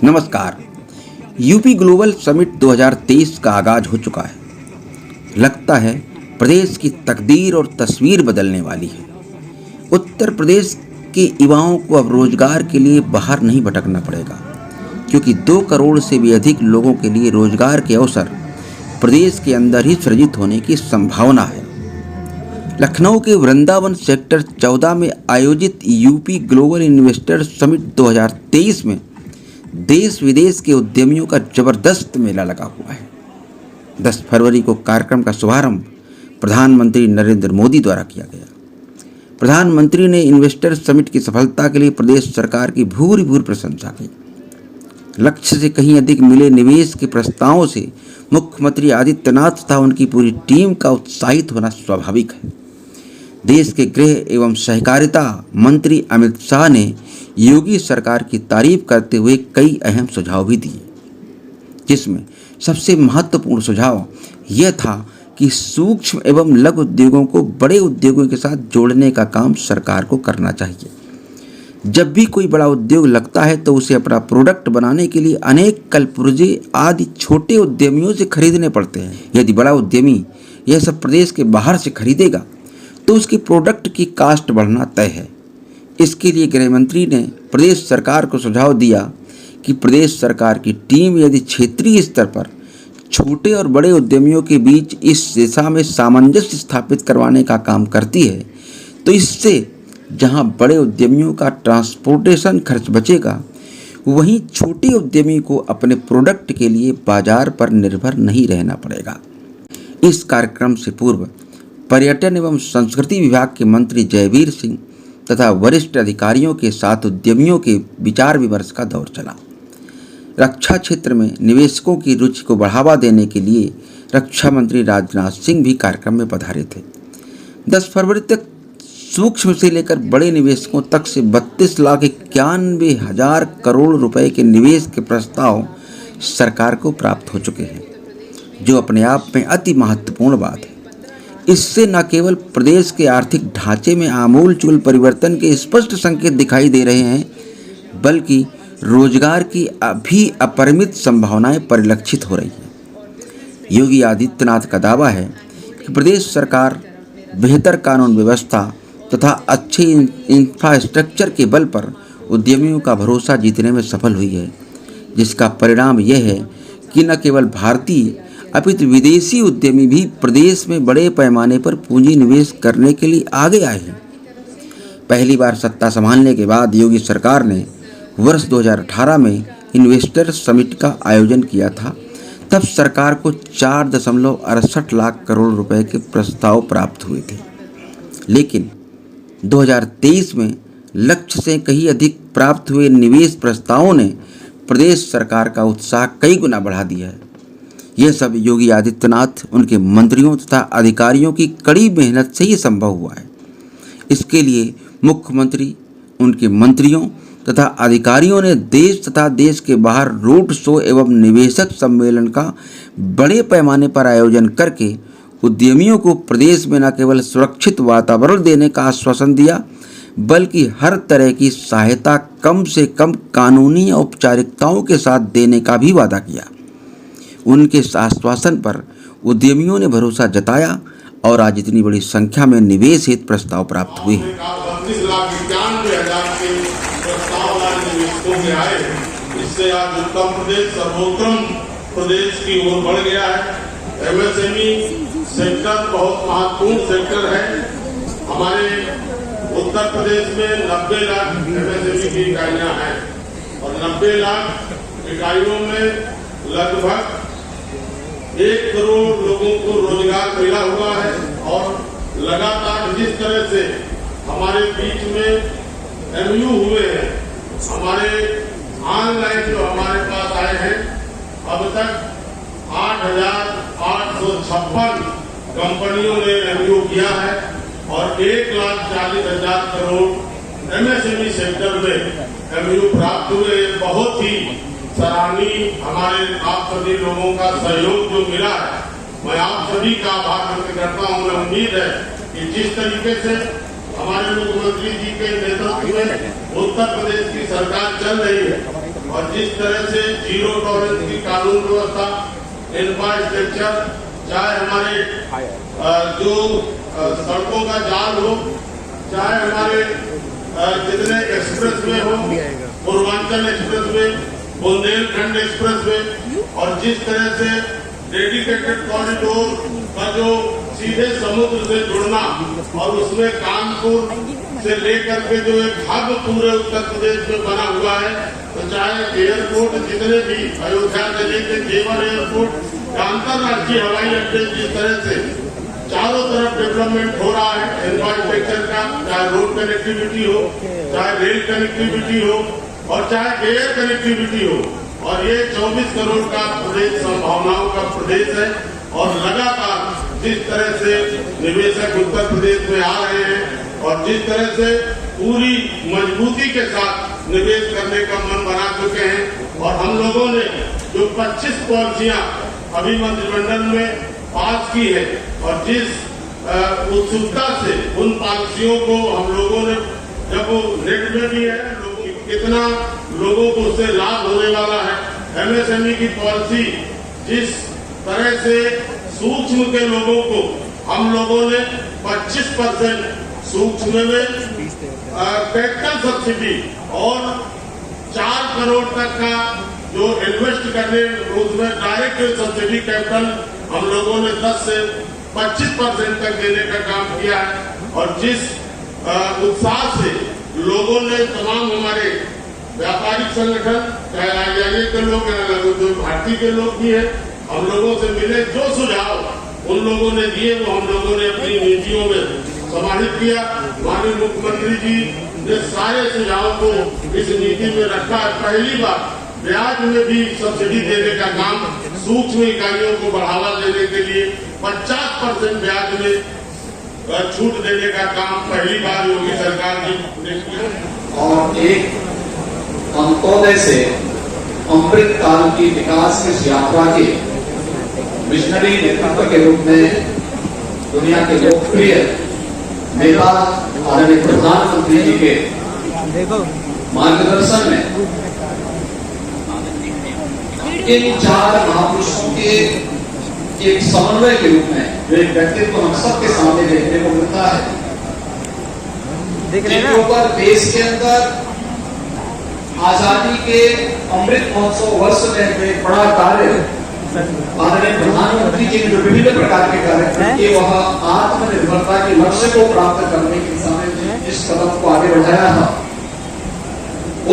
नमस्कार। UP global summit 2023 का आगाज हो चुका है। लगता है प्रदेश की तकदीर और तस्वीर बदलने वाली है। उत्तर प्रदेश के युवाओं को अब रोजगार के लिए बाहर नहीं भटकना पड़ेगा, क्योंकि 2 करोड़ से भी अधिक लोगों के लिए रोजगार के अवसर प्रदेश के अंदर ही सृजित होने की संभावना है। लखनऊ के वृंदावन सेक्टर 14 में आयोजित यूपी ग्लोबल इन्वेस्टर समिट 2023 में देश विदेश के उद्यमियों का जबरदस्त मेला लगा हुआ है। 10 फरवरी को कार्यक्रम का शुभारंभ प्रधानमंत्री नरेंद्र मोदी द्वारा किया गया। प्रधानमंत्री ने इन्वेस्टर समिट की सफलता के लिए प्रदेश सरकार की भूरी भूरी प्रशंसा की। लक्ष्य से कहीं अधिक मिले निवेश के प्रस्तावों से मुख्यमंत्री आदित्यनाथ तथा उनकी पूरी टीम का उत्साहित होना स्वाभाविक है। देश के गृह एवं सहकारिता मंत्री अमित शाह ने योगी सरकार की तारीफ करते हुए कई अहम सुझाव भी दिए, जिसमें सबसे महत्वपूर्ण सुझाव यह था कि सूक्ष्म एवं लघु उद्योगों को बड़े उद्योगों के साथ जोड़ने का काम सरकार को करना चाहिए। जब भी कोई बड़ा उद्योग लगता है तो उसे अपना प्रोडक्ट बनाने के लिए अनेक कलपुर्जे आदि छोटे उद्यमियों से खरीदने पड़ते हैं। यदि बड़ा उद्यमी यह सब प्रदेश के बाहर से खरीदेगा तो उसके प्रोडक्ट की कास्ट बढ़ना तय है। इसके लिए गृह मंत्री ने प्रदेश सरकार को सुझाव दिया कि प्रदेश सरकार की टीम यदि क्षेत्रीय स्तर पर छोटे और बड़े उद्यमियों के बीच इस दिशा में सामंजस्य स्थापित करवाने का काम करती है तो इससे जहां बड़े उद्यमियों का ट्रांसपोर्टेशन खर्च बचेगा, वहीं छोटे उद्यमी को अपने प्रोडक्ट के लिए बाजार पर निर्भर नहीं रहना पड़ेगा। इस कार्यक्रम से पूर्व पर्यटन एवं संस्कृति विभाग के मंत्री जयवीर सिंह तथा वरिष्ठ अधिकारियों के साथ उद्यमियों के विचार विमर्श का दौर चला। रक्षा क्षेत्र में निवेशकों की रुचि को बढ़ावा देने के लिए रक्षा मंत्री राजनाथ सिंह भी कार्यक्रम में पधारे थे। 10 फरवरी तक सूक्ष्म से लेकर बड़े निवेशकों तक से 32,91,000 करोड़ रुपए के निवेश के प्रस्ताव सरकार को प्राप्त हो चुके हैं, जो अपने आप में अति महत्वपूर्ण बात है। इससे न केवल प्रदेश के आर्थिक ढांचे में आमूलचूल परिवर्तन के स्पष्ट संकेत दिखाई दे रहे हैं, बल्कि रोजगार की भी अपरिमित संभावनाएं परिलक्षित हो रही हैं। योगी आदित्यनाथ का दावा है कि प्रदेश सरकार बेहतर कानून व्यवस्था तथा अच्छे इंफ्रास्ट्रक्चर के बल पर उद्यमियों का भरोसा जीतने में सफल हुई है, जिसका परिणाम यह है कि न केवल भारतीय अपितु विदेशी उद्यमी भी प्रदेश में बड़े पैमाने पर पूंजी निवेश करने के लिए आगे आए हैं। पहली बार सत्ता संभालने के बाद योगी सरकार ने वर्ष 2018 में इन्वेस्टर समिट का आयोजन किया था। तब सरकार को 4.68 लाख करोड़ रुपए के प्रस्ताव प्राप्त हुए थे, लेकिन 2023 में लक्ष्य से कहीं अधिक प्राप्त हुए निवेश प्रस्तावों ने प्रदेश सरकार का उत्साह कई गुना बढ़ा दिया है। यह सब योगी आदित्यनाथ, उनके मंत्रियों तथा अधिकारियों की कड़ी मेहनत से ही संभव हुआ है। इसके लिए मुख्यमंत्री, उनके मंत्रियों तथा अधिकारियों ने देश तथा देश के बाहर रोड शो एवं निवेशक सम्मेलन का बड़े पैमाने पर आयोजन करके उद्यमियों को प्रदेश में न केवल सुरक्षित वातावरण देने का आश्वासन दिया, बल्कि हर तरह की सहायता कम से कम कानूनी औपचारिकताओं के साथ देने का भी वादा किया। उनके आश्वासन पर उद्यमियों ने भरोसा जताया और आज इतनी बड़ी संख्या में निवेश हित प्रस्ताव प्राप्त हुए हैं। 32,91,000 के प्रस्ताव आए, इससे आज उत्तर प्रदेश सर्वोत्तम प्रदेश की ओर बढ़ गया है। एमएसएमई सेक्टर बहुत महत्वपूर्ण सेक्टर है। हमारे उत्तर प्रदेश में 90 लाख एमएसएमई की इकाइयां हैं और 90 लाख इकाइयों में लगभग 1 करोड़ लोगों को रोजगार मिला हुआ है। और लगातार जिस तरह से हमारे बीच में एमयू हुए हैं, हमारे ऑनलाइन जो हमारे पास आए हैं, अब तक 8,856 कंपनियों ने एमयू किया है और 1,40,000 करोड़ एमएसएमई सेक्टर में एमयू प्राप्त हुए। बहुत ही सराहनीय हमारे आप सभी लोगों का सहयोग जो मिला है, मैं आप सभी का आभार व्यक्त करता हूँ। मैं उम्मीद है कि जिस तरीके से हमारे मुख्यमंत्री जी के नेतृत्व में उत्तर प्रदेश की सरकार चल रही है, और जिस तरह से जीरो टॉलरेंस की कानून व्यवस्था, इंफ्रास्ट्रक्चर, चाहे हमारे जो सड़कों का जाल हो, चाहे हमारे जितने एक्सप्रेस वे हो, Purvanchal express way, Bundelkhand express way, और जिस तरह से डेडिकेटेड कॉरिडोर का जो सीधे समुद्र से जुड़ना और उसमें कानपुर से लेकर के जो एक हब पूरे उत्तर प्रदेश में बना हुआ है, तो चाहे एयरपोर्ट जितने भी अयोध्या से लेकर जेवर एयरपोर्ट, अंतर्राष्ट्रीय हवाई अड्डे, जिस तरह से चारों तरफ डेवलपमेंट हो रहा है इंफ्रास्ट्रक्चर का, चाहे रोड कनेक्टिविटी हो, चाहे रेल कनेक्टिविटी हो, और चाहे एयर कनेक्टिविटी हो, और ये 24 करोड़ का प्रदेश संभावनाओं का प्रदेश है। और लगातार जिस तरह से निवेशक उत्तर प्रदेश में आ रहे हैं और जिस तरह से पूरी मजबूती के साथ निवेश करने का मन बना चुके हैं, और हम लोगों ने जो 25 पॉलिसियां अभी मंत्रिमंडल में पास की है, और जिस उत्सुकता से उन पॉलिसियों को हम लोगों ने, जब वो नेट में भी है, कितना लोगों को उससे लाभ होने वाला है। एमएसएमई की पॉलिसी जिस तरह से सूक्ष्म के लोगों को हम लोगों ने 25% सूक्ष्म में कैपिटल सब्सिडी और 4 करोड़ तक का जो इन्वेस्ट करने, उसमें डायरेक्ट सब्सिडी कैपिटल हम लोगों ने 10 से 25% तक देने का काम किया है। और जिस उत्साह से लोगों ने, तमाम हमारे व्यापारिक संगठन, चाहे आईआईए के लोग, भारतीय के लोग भी हैं, हम लोगों से मिले, जो सुझाव उन लोगों ने दिए वो हम लोगों ने अपनी नीतियों में समाहित किया। माननीय मुख्यमंत्री जी ने सारे सुझावों को इस नीति में रखा है। पहली बार ब्याज में भी सब्सिडी देने का काम, सूक्ष्म इकाइयों को बढ़ावा देने के लिए 50% ब्याज में छूट देने का काम पहली बार योगी सरकार ने किया। और एक अंत्योदय से अमृत काल की विकास की यात्रा के मिशनरी नेतृत्व के रूप में दुनिया के लोकप्रिय नेता आदरणीय प्रधानमंत्री जी के मार्गदर्शन में इन 4 महापुरुषों के एक समन्वय के रूप में जो एक व्यक्तित्व हम सबके सामने देखने को मिलता है, जिनके ऊपर देश के अंदर आजादी के अमृत महोत्सव वर्ष में हुए बड़ा कार्य आदरणीय प्रधानमंत्री जी ने जो विभिन्न प्रकार के कार्य किए, वह आत्मनिर्भरता के लक्ष्य को प्राप्त करने की दिशा में जिस कदम को आगे बढ़ाया था,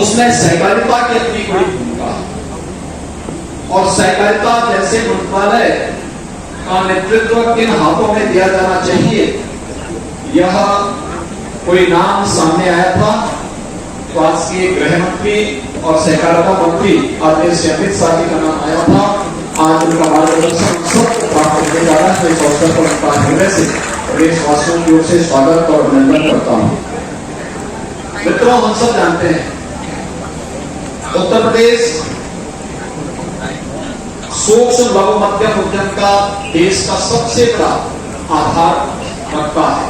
उसमें सहकारिता की अपनी बड़ी भूमिका है। और सहकारिता जैसे मंत्रालय का नेतृत्व किन हाथों में दिया जाना चाहिए, यह कोई नाम सामने आया था तो आज के गृह मंत्री और सहकारिता मंत्री आदरणीय अमित शाह जी का नाम आया था। आज उनका मार्गदर्शन सबको प्राप्त होने जा रहा है। इस अवसर पर उनका हृदय से देशवासियों की ओर से स्वागत और अभिनंदन करता हूँ। मित्रों, हम सब जानते हैं उत्तर प्रदेश सूक्ष्म लघु मध्यम उद्यम का देश का सबसे बड़ा आधार रखता है।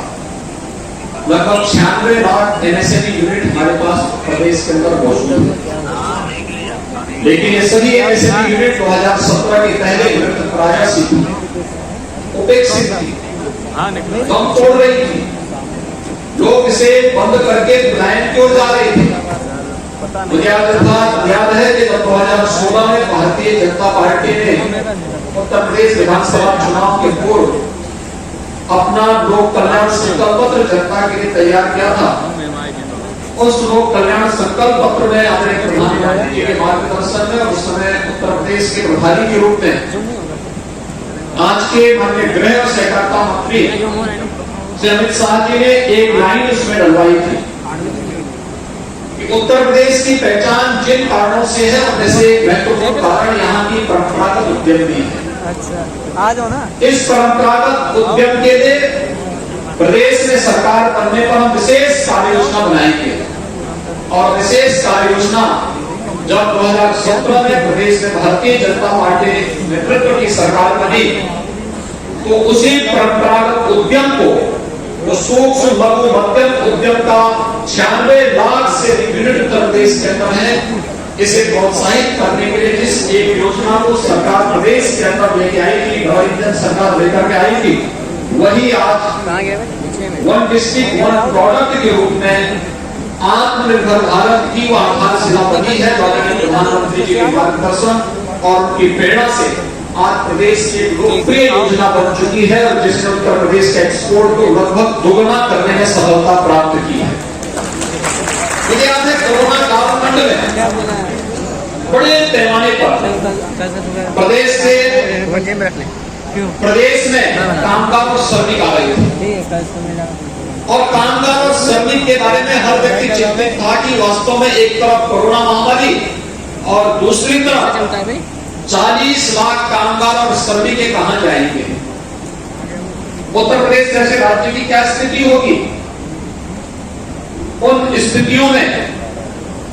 लगभग 96 लाख एमएसएमई यूनिट हमारे पास प्रदेश के अंदर मौजूद है, लेकिन ये सभी एमएसएमई यूनिट 2017 के पहले यूनिट प्रायः उपेक्षित थी, दम तोड़ रही थी। लोग इसे बंद करके पलायन की ओर जा रहे थे। मुझे याद है कि जब 2016 में भारतीय जनता पार्टी ने उत्तर प्रदेश विधानसभा चुनाव के पूर्व अपना लोक कल्याण संकल्प पत्र जनता के लिए तैयार किया था, उस लोक कल्याण संकल्प पत्र में अपने प्रधानमंत्री जी के मार्गदर्शन में उस समय उत्तर प्रदेश के प्रभारी के रूप में आज के माननीय गृह और सहकारिता मंत्री श्री अमित शाह जी ने एक लाइन उसमें डलवाई थी कि उत्तर प्रदेश की पहचान जिन कारणों से है उनमें से एक महत्वपूर्ण कारण यहाँ की परंपरागत उद्यम भी है। अच्छा, आ जाओ ना। इस परंपरागत उद्यम के लिए प्रदेश में सरकार बनने पर हम विशेष कार्य योजना बनाएंगे, और विशेष कार्य योजना जब 2017 में प्रदेश में भारतीय जनता पार्टी नेतृत्व की सरकार बनी, तो उसी परंपरागत उद्यम को, जो सूक्ष्म लघु मध्यम उद्यम का 96 लाख से यूनिट उत्तर प्रदेश के अंदर है, इसे प्रोत्साहित करने के लिए जिस एक योजना को सरकार प्रदेश के अंदर लेके आई थी, गवर्नमेंट सरकार लेकर के आई थी, वही आज कहाँ गया भाई? पीछे में। वन डिस्ट्रिक्ट वन प्रोडक्ट के रूप में आत्मनिर्भर भारत की वो आधारशिला बनी है। माननीय प्रधानमंत्री जी के मार्गदर्शन और उनकी प्रेरणा से आज प्रदेश की लोकप्रिय योजना बन चुकी है और जिसने उत्तर प्रदेश के एक्सपोर्ट को लगभग दोगुना करने में सफलता प्राप्त की है। मुझे याद है कोरोना कालखंड में क्या बोला है? बड़े पैमाने पर प्रदेश से जेब रख ले। क्यों? प्रदेश में कामगार और श्रमिक आ रहे थे ठीक है, कल तो मिला। और कामगार और श्रमिक के बारे में हर व्यक्ति चिंतित था कि वास्तव में एक तरफ कोरोना महामारी और दूसरी तरफ चलता है भाई। 40 लाख कामगार और श्रमिक कहां जाएंगे। उत्तर प्रदेश जैसे राज्य की क्या स्थिति होगी। उन स्थितियों में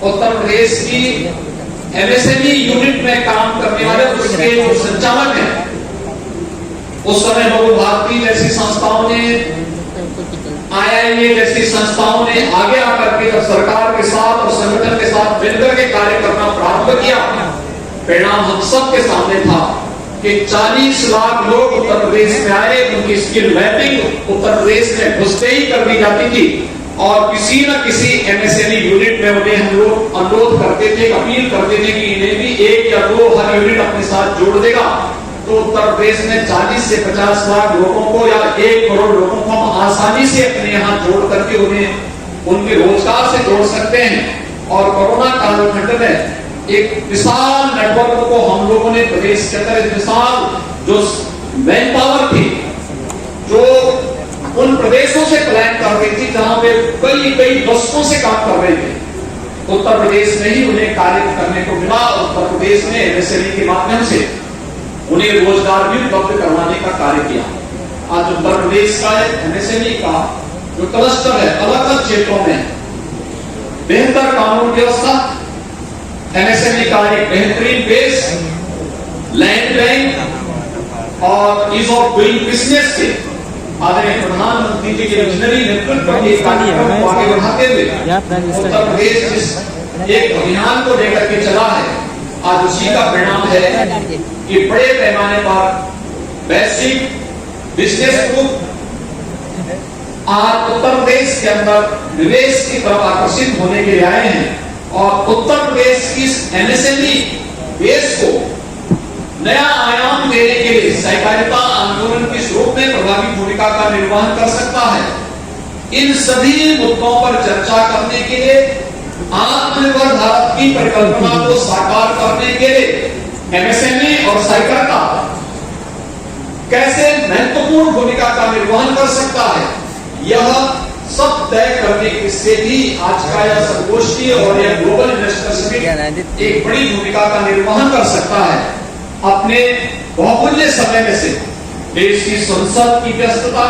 उत्तर प्रदेश की एमएसएमई यूनिट में काम करने वाले उसके जो संचालक हैं, उस समय बहु भारती जैसी संस्थाओं ने, IIA जैसी संस्थाओं ने आगे आकर के जब सरकार के साथ और संगठन के साथ मिलकर के कार्य करना प्रारंभ किया, परिणाम हम सबके सामने था कि 40 लाख लोग उत्तर प्रदेश में आए। उनकी स्किल मैपिंग उत्तर प्रदेश में घुसते ही कर दी जाती थी और किसी न किसी एमएसएमई यूनिट में उन्हें हम लोग अनुरोध करते थे, अपील करते थे कि इन्हें भी 1 या 2 हर यूनिट अपने साथ जोड़ देगा तो उत्तर प्रदेश में 40 से 50 लाख लोगों को या 1 करोड़ लोगों को हम आसानी से अपने यहाँ जोड़ करके उन्हें उनके रोजगार से जोड़ सकते हैं। और कोरोना कालखंड में एक विशाल नेटवर्क को हम लोगों ने प्रदेश के अंदर विशाल जो मैन पावर थी, जो उन प्रदेशों से प्लान कर रही थी जहां पे कई दशकों से काम कर रहे थे, उत्तर प्रदेश में ही उन्हें कार्य करने को मिला। उत्तर प्रदेश में एमएसएमई के माध्यम से उन्हें रोजगार भी उपलब्ध करवाने का कार्य किया। आज उत्तर प्रदेश का एमएसएमई का जो क्लस्टर है अलग अलग क्षेत्रों में बेहतर कानून व्यवस्था, एमएसएमई का एक बेहतरीन बेस, लैंड बैंक और ईज ऑफ डूइंग बिजनेस के आदरणीय प्रधानमंत्री जी के विजनरी नेतृत्व में कार्यक्रम को आगे बढ़ाते हुए उत्तर प्रदेश जिस एक अभियान को लेकर के चला है, आज उसी का परिणाम है कि बड़े पैमाने पर वैश्विक बिजनेस ग्रुप आज उत्तर प्रदेश के अंदर निवेश की तरफ आकर्षित होने के लिए आए हैं और उत्तर प्रदेश की एमएसएमई बेस को नया आयाम देने के लिए सहकारिता आंदोलन के स्वरूप में प्रभावी भूमिका का निर्वहन कर सकता है। इन सभी मुद्दों पर चर्चा करने के लिए, आत्मनिर्भर भारत की परिकल्पना को साकार करने के लिए एमएसएमई और सहकारिता कैसे महत्वपूर्ण भूमिका का निर्वहन कर सकता है, यह सब तय करने से भी आज का यह संगोष्ठी और यह ग्लोबल इन्वेस्टर समिट एक बड़ी भूमिका का निर्वहन कर सकता है। अपने बहुमूल्य समय में से देश की संसद की व्यस्तता,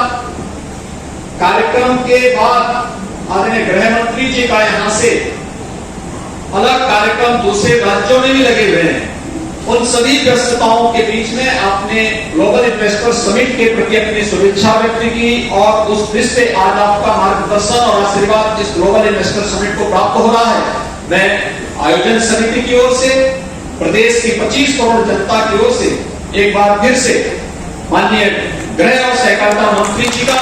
कार्यक्रम के बाद आदरणीय गृह मंत्री जी का यहाँ से अलग कार्यक्रम दूसरे राज्यों में भी लगे हुए हैं, उन सभी व्यस्तताओं के बीच में आपने ग्लोबल इन्वेस्टर समिट के प्रति अपनी शुभेच्छा व्यक्त की और उस दृष्टि से आज आपका मार्गदर्शन और आशीर्वाद इस ग्लोबल इन्वेस्टर समिट को प्राप्त हो रहा है। मैं आयोजन समिति की ओर से, प्रदेश की 25 करोड़ जनता की ओर से एक बार फिर से माननीय गृह और सहकारिता मंत्री जी का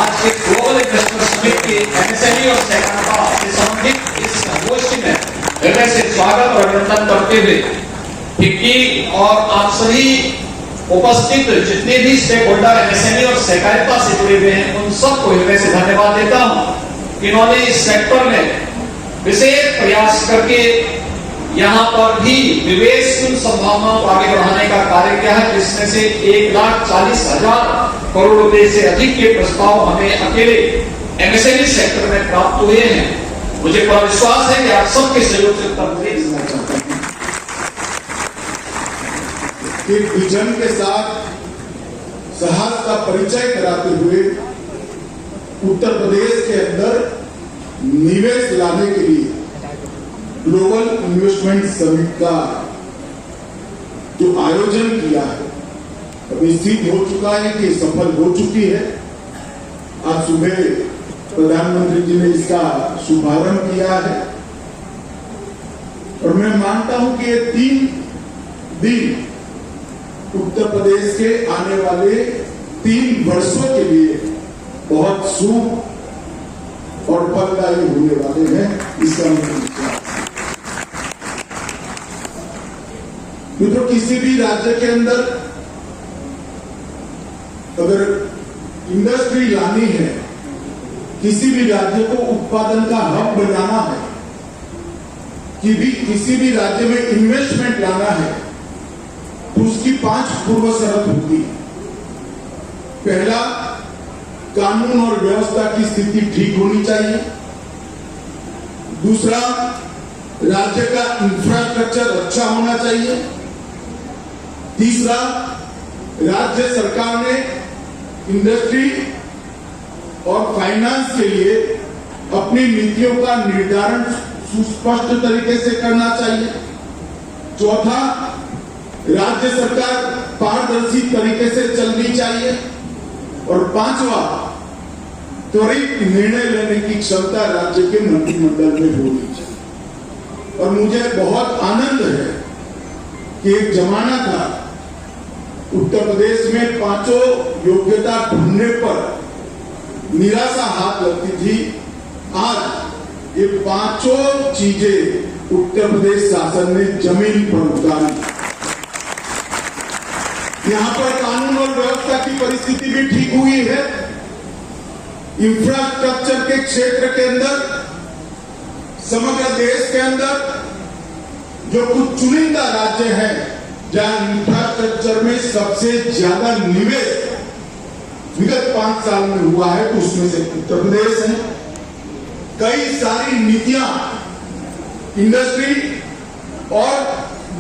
आज के ग्लोबल इन्वेस्टर समिट के एमएसएमई और सहकारिता से संबंधित इस संगोष्ठी में हृदय से स्वागत और अभिनंदन करते हुए कि और आप सभी उपस्थित जितने भी स्टेक होल्डर एमएसएमई और सहकारिता से जुड़े हुए हैं उन सबको हृदय से धन्यवाद देता हूं। इन्होंने इस सेक्टर में विशेष प्रयास करके यहाँ पर भी निवेश की संभावनाओं को आगे बढ़ाने का कार्य किया है, जिसमें से 1,40,000 करोड़ रुपए से अधिक के प्रस्ताव हमें अकेले एमएसएमई सेक्टर में प्राप्त हुए हैं। मुझे पूरा विश्वास है कि आप सबके सहयोग से उत्तर प्रदेश में चलते हैं। एक विजन के साथ साहस का परिचय कराते हुए उत्तर प्रदेश के अंदर निवेश लाने के लिए ग्लोबल इन्वेस्टमेंट समिट का जो आयोजन किया है अभी सिद्ध हो चुका है कि सफल हो चुकी है। आज सुबह प्रधानमंत्री जी ने इसका शुभारंभ किया है और मैं मानता हूं कि ये 3 दिन उत्तर प्रदेश के आने वाले 3 वर्षों के लिए बहुत शुभ और फलदायी होने वाले हैं, इसका मुझे विश्वास है। मित्रों, किसी भी राज्य के अंदर अगर इंडस्ट्री लानी है, किसी भी राज्य को उत्पादन का हब बनाना है, किसी भी राज्य में इन्वेस्टमेंट लाना है, तो उसकी 5 पूर्व शर्त होती है। पहला, कानून और व्यवस्था की स्थिति ठीक होनी चाहिए। दूसरा, राज्य का इंफ्रास्ट्रक्चर अच्छा होना चाहिए। तीसरा, राज्य सरकार ने इंडस्ट्री और फाइनेंस के लिए अपनी नीतियों का निर्धारण सुस्पष्ट तरीके से करना चाहिए। चौथा, राज्य सरकार पारदर्शी तरीके से चलनी चाहिए। और 5वां, त्वरित निर्णय लेने की क्षमता राज्य के मंत्रिमंडल में होनी चाहिए। और मुझे बहुत आनंद है कि एक जमाना था उत्तर प्रदेश में 5 योग्यता ढूंढने पर निराशा हाथ लगती थी। आज ये 5 चीजें उत्तर प्रदेश शासन ने जमीन पर उतारी। यहां पर कानून और व्यवस्था की परिस्थिति भी ठीक हुई है। इंफ्रास्ट्रक्चर के क्षेत्र के अंदर, समग्र देश के अंदर जो कुछ चुनिंदा राज्य हैं जहां इंफ्रास्ट्रक्चर में सबसे ज्यादा निवेश विगत 5 साल में हुआ है, तो उसमें से उत्तर प्रदेश है। कई सारी नीतियां इंडस्ट्री और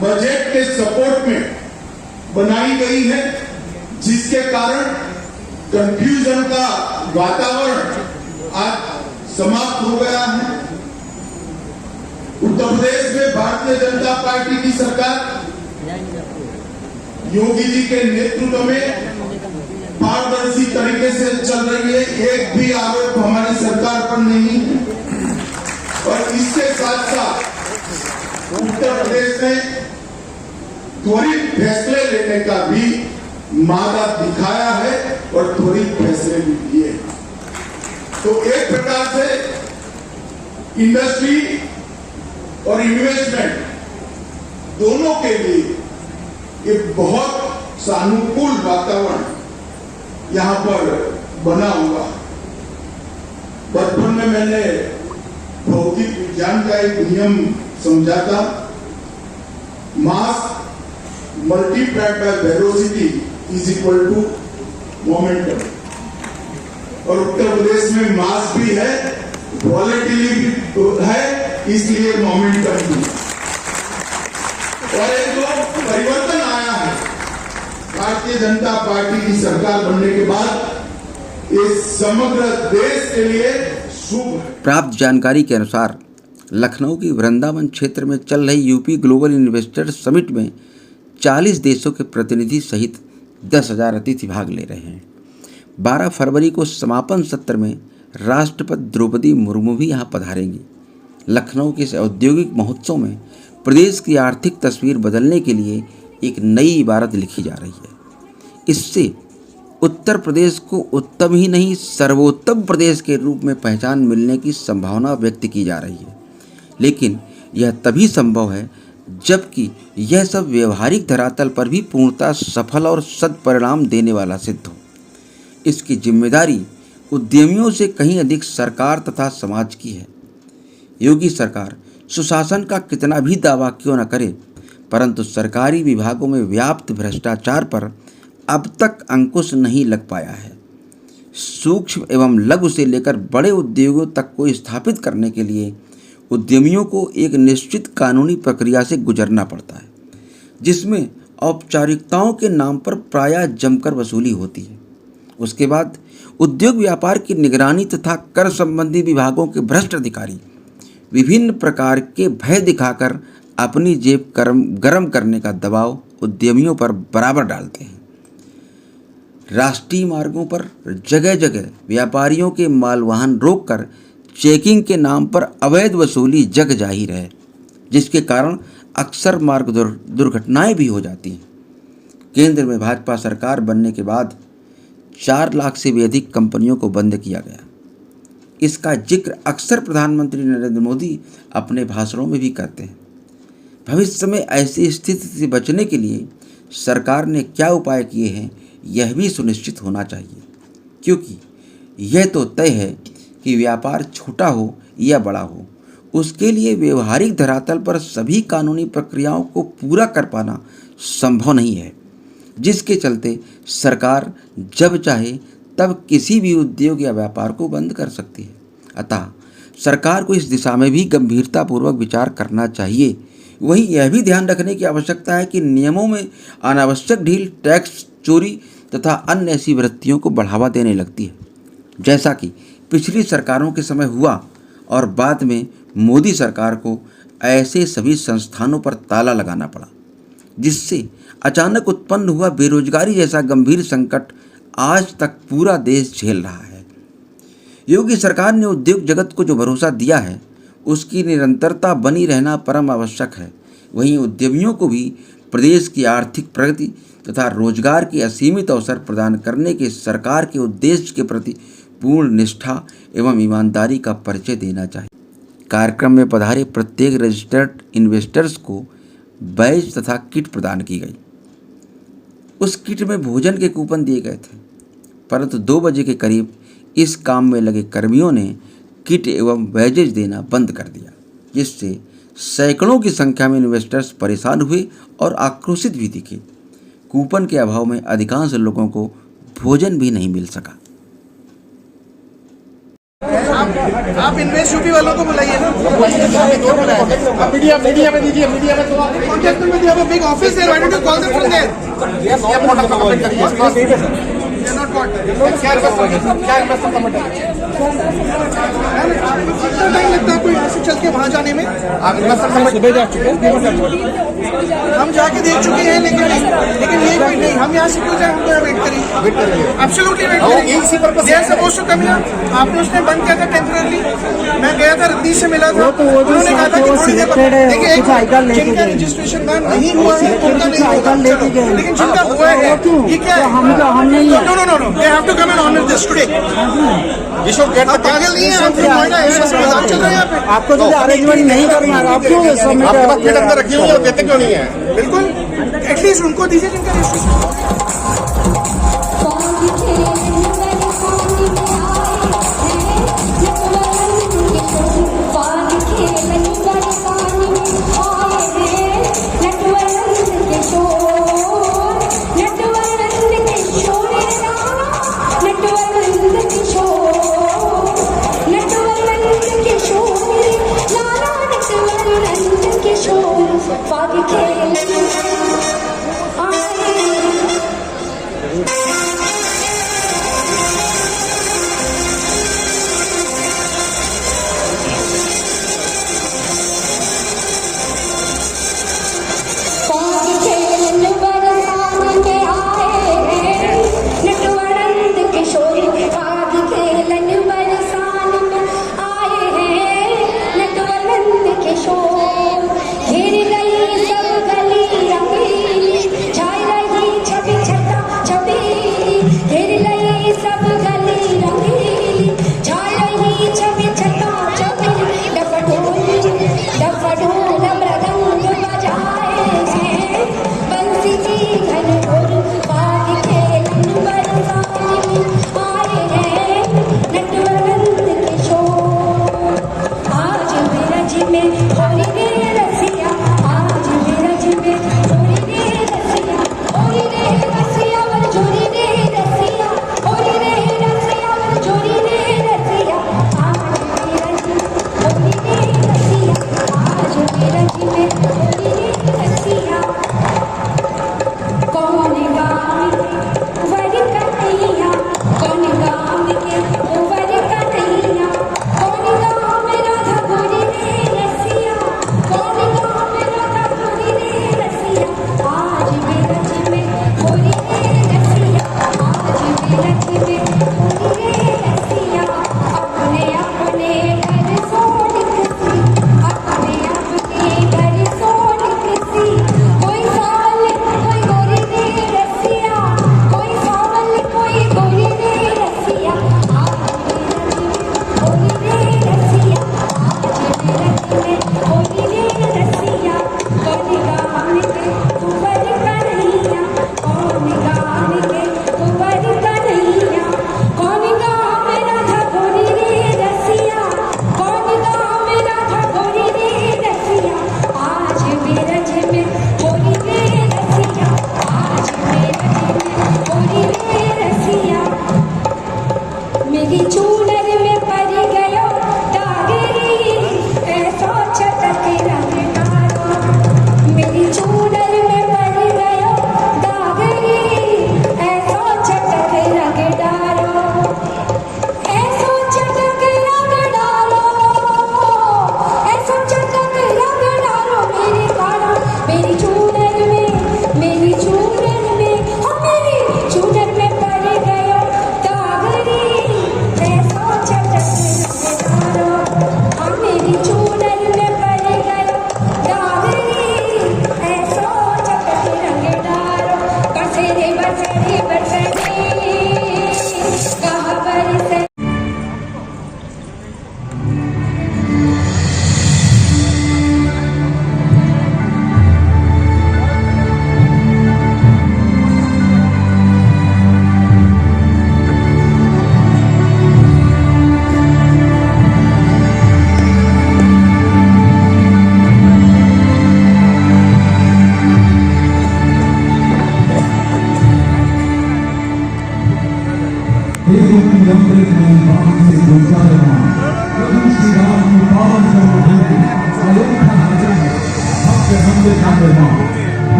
बजट के सपोर्ट में बनाई गई है, जिसके कारण कंफ्यूजन का वातावरण आज समाप्त हो गया है। उत्तर प्रदेश में भारतीय जनता पार्टी की सरकार योगी जी के नेतृत्व में पारदर्शी तरीके से चल रही है। एक भी आरोप हमारी सरकार पर नहीं है। और इसके साथ साथ उत्तर प्रदेश ने त्वरित फैसले लेने का भी मादा दिखाया है और त्वरित फैसले भी लिए। तो एक प्रकार से इंडस्ट्री और इन्वेस्टमेंट दोनों के लिए एक बहुत सानुकूल वातावरण यहां पर बना हुआ। बचपन में मैंने भौतिक विज्ञान का एक नियम समझा था, mass multiplied by velocity is equal to momentum. और उत्तर प्रदेश में मास भी है, वॉलेटिलिटी भी है, इसलिए मोमेंटम भी। और एक जो परिवर्तन आया है भारतीय जनता पार्टी की सरकार बनने के बाद, इस समग्र देश के लिए शुभ है। प्राप्त जानकारी के अनुसार लखनऊ की वृंदावन क्षेत्र में चल रही यूपी ग्लोबल इन्वेस्टर्स समिट में 40 देशों के प्रतिनिधि सहित 10,000 अतिथि भाग ले रहे हैं। 12 फरवरी को समापन सत्र में राष्ट्रपति द्रौपदी मुर्मू भी यहाँ पधारेंगी। लखनऊ के इस औद्योगिक महोत्सव में प्रदेश की आर्थिक तस्वीर बदलने के लिए एक नई इबारत लिखी जा रही है। इससे उत्तर प्रदेश को उत्तम ही नहीं सर्वोत्तम प्रदेश के रूप में पहचान मिलने की संभावना व्यक्त की जा रही है। लेकिन यह तभी संभव है जबकि यह सब व्यवहारिक धरातल पर भी पूर्णतः सफल और सत्परिणाम देने वाला सिद्ध हो। इसकी जिम्मेदारी उद्यमियों से कहीं अधिक सरकार तथा समाज की है। योगी सरकार सुशासन का कितना भी दावा क्यों न करे, परंतु सरकारी विभागों में व्याप्त भ्रष्टाचार पर अब तक अंकुश नहीं लग पाया है। सूक्ष्म एवं लघु से लेकर बड़े उद्योगों तक को स्थापित करने के लिए उद्यमियों को एक निश्चित कानूनी प्रक्रिया से गुजरना पड़ता है, जिसमें औपचारिकताओं के नाम पर प्रायः जमकर वसूली होती है। उसके बाद उद्योग व्यापार की निगरानी तथा कर संबंधी विभागों के भ्रष्ट अधिकारी विभिन्न प्रकार के भय दिखाकर अपनी जेब गरम करने का दबाव उद्यमियों पर बराबर डालते हैं। राष्ट्रीय मार्गों पर जगह जगह व्यापारियों के मालवाहन रोककर चेकिंग के नाम पर अवैध वसूली जग जाहिर है, जिसके कारण अक्सर मार्ग दुर्घटनाएं भी हो जाती हैं। केंद्र में भाजपा सरकार बनने के बाद 4 लाख से भी अधिक कंपनियों को बंद किया गया। इसका जिक्र अक्सर प्रधानमंत्री नरेंद्र मोदी अपने भाषणों में भी करते हैं। भविष्य में ऐसी स्थिति से बचने के लिए सरकार ने क्या उपाय किए हैं, यह भी सुनिश्चित होना चाहिए, क्योंकि यह तो तय है कि व्यापार छोटा हो या बड़ा हो, उसके लिए व्यवहारिक धरातल पर सभी कानूनी प्रक्रियाओं को पूरा कर पाना संभव नहीं है, जिसके चलते सरकार जब चाहे तब किसी भी उद्योग या व्यापार को बंद कर सकती है। अतः सरकार को इस दिशा में भी गंभीरतापूर्वक विचार करना चाहिए। वहीं यह भी ध्यान रखने की आवश्यकता है कि नियमों में अनावश्यक ढील टैक्स चोरी तथा अन्य ऐसी वृत्तियों को बढ़ावा देने लगती है, जैसा कि पिछली सरकारों के समय हुआ और बाद में मोदी सरकार को ऐसे सभी संस्थानों पर ताला लगाना पड़ा, जिससे अचानक उत्पन्न हुआ बेरोजगारी जैसा गंभीर संकट आज तक पूरा देश झेल रहा है। योगी सरकार ने उद्योग जगत को जो भरोसा दिया है, उसकी निरंतरता बनी रहना परम आवश्यक है। वहीं उद्यमियों को भी प्रदेश की आर्थिक प्रगति तथा रोजगार के असीमित अवसर प्रदान करने के सरकार के उद्देश्य के प्रति पूर्ण निष्ठा एवं ईमानदारी का परिचय देना चाहिए। कार्यक्रम में पधारे प्रत्येक रजिस्टर्ड इन्वेस्टर्स को बैज तथा किट प्रदान की गई। उस किट में भोजन के कूपन दिए गए थे, परंतु 2 बजे के करीब इस काम में लगे कर्मियों ने किट एवं बैजेज देना बंद कर दिया, जिससे सैकड़ों की संख्या में इन्वेस्टर्स परेशान हुए और आक्रोशित भी दिखे। कूपन के अभाव में अधिकांश लोगों को भोजन भी नहीं मिल सका। आप इन्वेस्ट यूपी वालों को बुलाइए ना। मीडिया में दीजिए, मीडिया में कॉन्टेक्ट में दिया, बिग ऑफिस है, why don't you call them from there? कितना टाइम लगता है कोई यहाँ से चल के वहाँ जाने में? हम जाके देख चुके हैं, लेकिन ये कोई नहीं, हम यहाँ से क्यों जाए? हम तो वेट करेंगे, एब्सोल्युटली वेट करेंगे। They are supposed to come here. आपने उसने बंद किया था टेम्पररी। मैं गया था, रद्दी से मिला था, उन्होंने कहा था कि थोड़ी देर देखिए, जिनका रजिस्ट्रेशन नहीं हुआ है उनका नहीं होगा, लेकिन जिनका हुआ है ये क्या है? No, they have to come and honour this today. ये शो गेट पागल नहीं है, आप नोएडा ऐसा मजाक चल रहा है यहाँ पे। आपको जो अरेंजमेंट नहीं करना है, आप क्यों सबमिट अंदर रखी हुई है, देते क्यों नहीं है? बिल्कुल, एटलीस्ट उनको दीजिए जिनका रजिस्ट्रेशन। घेर गई सब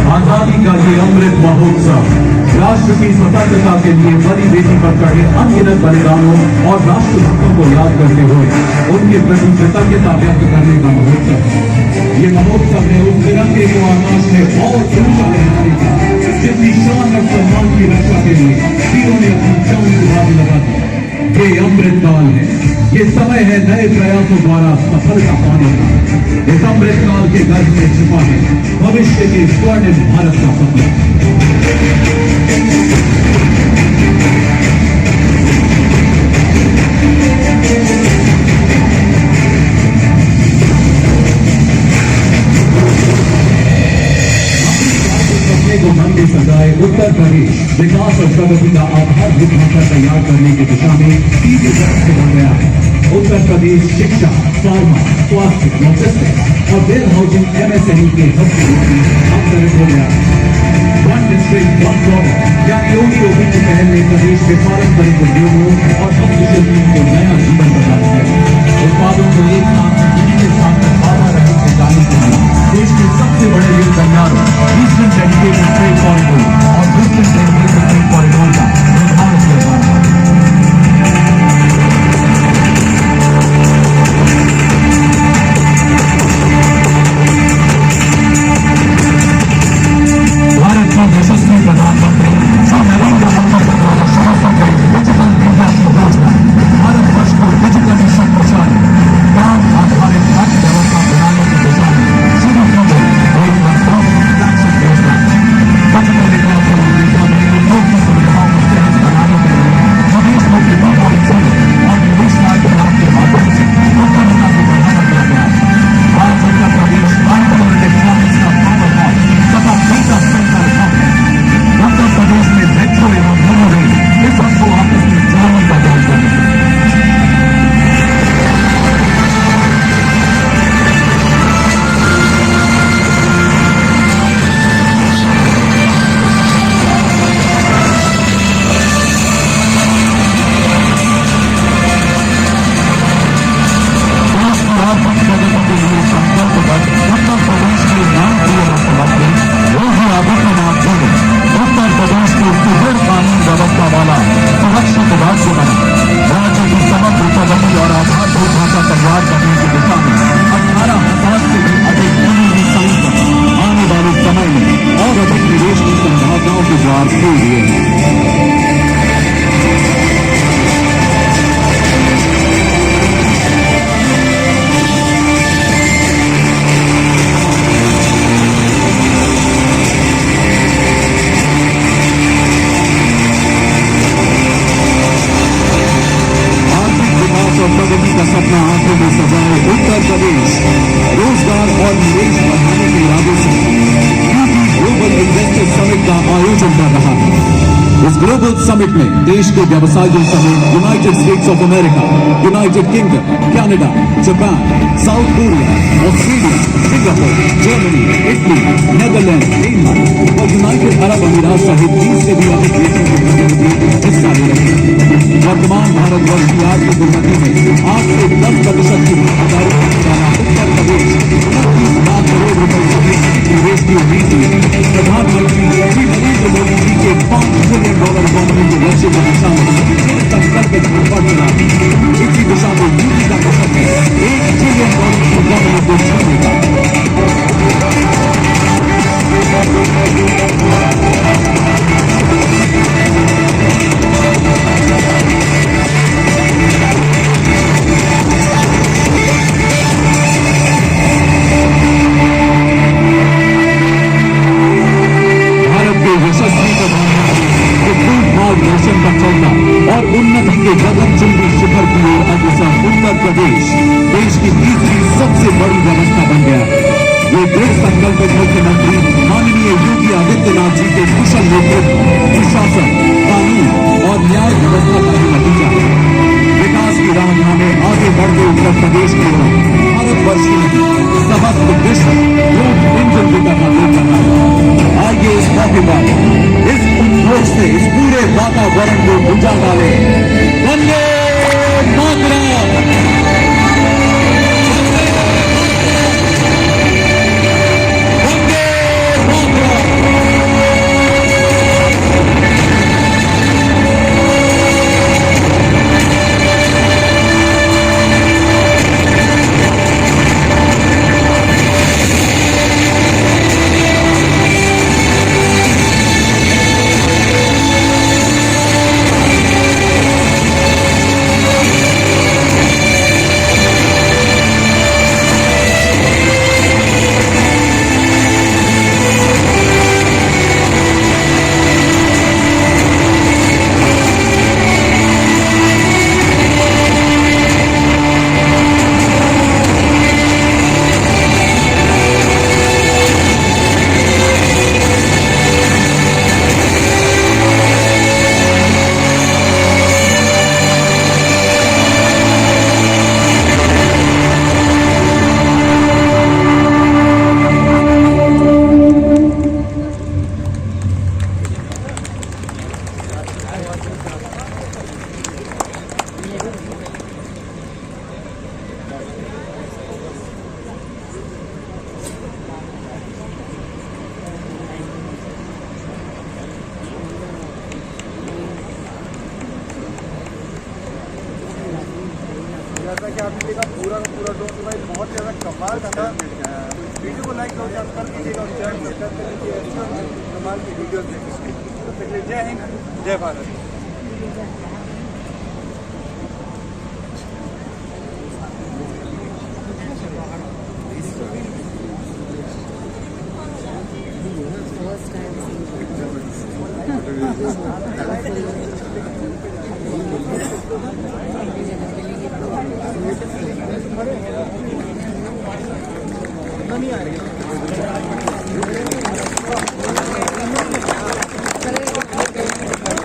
आजादी का ये अमृत महोत्सव राष्ट्र की स्वतंत्रता के लिए बड़ी बेटी पर चढ़े अनगिनत बलिदानों और राष्ट्रभक्तों को याद करते हुए उनके प्रति कृतज्ञता व्यक्त करने का महोत्सव है। ये महोत्सव है उस तिरंगे को आकाश में और ऊंचा लहराने का, जिसकी शान और सम्मान की रक्षा के लिए वीरों ने अपनी जान कुर्बानी लगा दी। ये अमृत काल है, ये समय है नए प्रयासों द्वारा सफलता पाने का। इस अमृत काल के गर्भ में छिपा है भविष्य के स्वर्णिम भारत का सपना। को मन में सजाए उत्तर प्रदेश विकास और प्रगति का आधारभूत ढांचा तैयार करने की दिशा में तीव्र गति से बढ़ गया है। उत्तर प्रदेश शिक्षा, फार्मा, स्वास्थ्य, लॉजिस्टिक्स और वेयर हाउसिंग एमएसएमई के हब के रूप में अवतरित हो गया है। वन डिस्ट्रिक्ट वन प्रोडक्ट यानी ओडीओपी की पहल ने प्रदेश के पारंपरिक उद्योगों और हस्तशिल्पों को नया जीवन प्रदान किया। उत्पादों को एक साथ के साथ बाधा रहित से जाने के लिए देश के सबसे बड़े रेल गलियारों ईस्टर्न डेडिकेटेड ट्रेड कॉरिडोर और वेस्टर्न डेडिकेटेड ट्रेड कॉरिडोर का निर्माण किया जा रहा है। भारत का यशस्वी प्रधानमंत्री श्री नरेंद्र मोदी द्वारा समर्थित डिजिटल इंडिया की योजना भारतवर्ष को डिजिटल मिशन पहुंचाने ज्ञान आधारित अर्थव्यवस्था बनाने की दिशा में शुरू की गई एक फ्लैगशिप योजना। डिजिटल विकास और उद्योगों में उपभोक्ता सुविधाओं को सहज बनाने के लिए प्रदेश में टीकाकरण और निवेश लाभ के माध्यम से उत्पादकता को बढ़ावा दिया गया है। आज उत्तर प्रदेश आईटी और इलेक्ट्रॉनिक्स का पावर हाउस तथा डेटा सेंटर हब है। उत्तर प्रदेश में मेट्रो एवं मोनो रेल इस सबको आपस में जोड़ने का काम कर रहे हैं। समिट में देश के व्यवसायियों समेत United states of America, United kingdom, Canada, Japan, south Korea, Australia, Singapore, Germany, Italy, Netherland, Denmark और यूनाइटेड अरब अमीरात सहित 30 से भी अधिक देशों के प्रतिनिधि हिस्सा ले रहे हैं। वर्तमान भारतवर्ष की आर्थिक उन्नति में 8 से 10% की भागीदारी करने वाला उत्तर प्रदेश 29 लाख करोड़ रुपए से निवेश की उम्मीद है। प्रधानमंत्री श्री नरेंद्र मोदी जी के $5 ट्रिलियन इकोनॉमी के लक्ष्य की दिशा में संकल्पित बढ़ रहा है। इसी दिशा में नीति का कसम है $1 ट्रिलियन इकोनॉमी को छूने का। संकल्पित मुख्यमंत्री माननीय योगी आदित्यनाथ जी के कुशल नेतृत्व, सुशासन, कानून और न्याय व्यवस्था का ही नतीजा है। विकास की राह में हमें आगे बढ़ते उत्तर प्रदेश की ओर भारतवर्ष की नहीं समस्त विश्व ग्रोथ इंजन की तरह देख रहा है। आइए इस मौके पर इस उद्योग से इस पूरे वातावरण को गुंजा डाले। वंदे मातरम। जैसा कि आपने देखा पूरा का पूरा डोर भाई बहुत ज़्यादा कमाल का था। वीडियो को लाइक कर दीजिएगा और चैनल को सब्सक्राइब कर लीजिए। कमाल की वीडियो देखिए। तो पहले जय हिंद, जय भारत। नहीं आ रही है।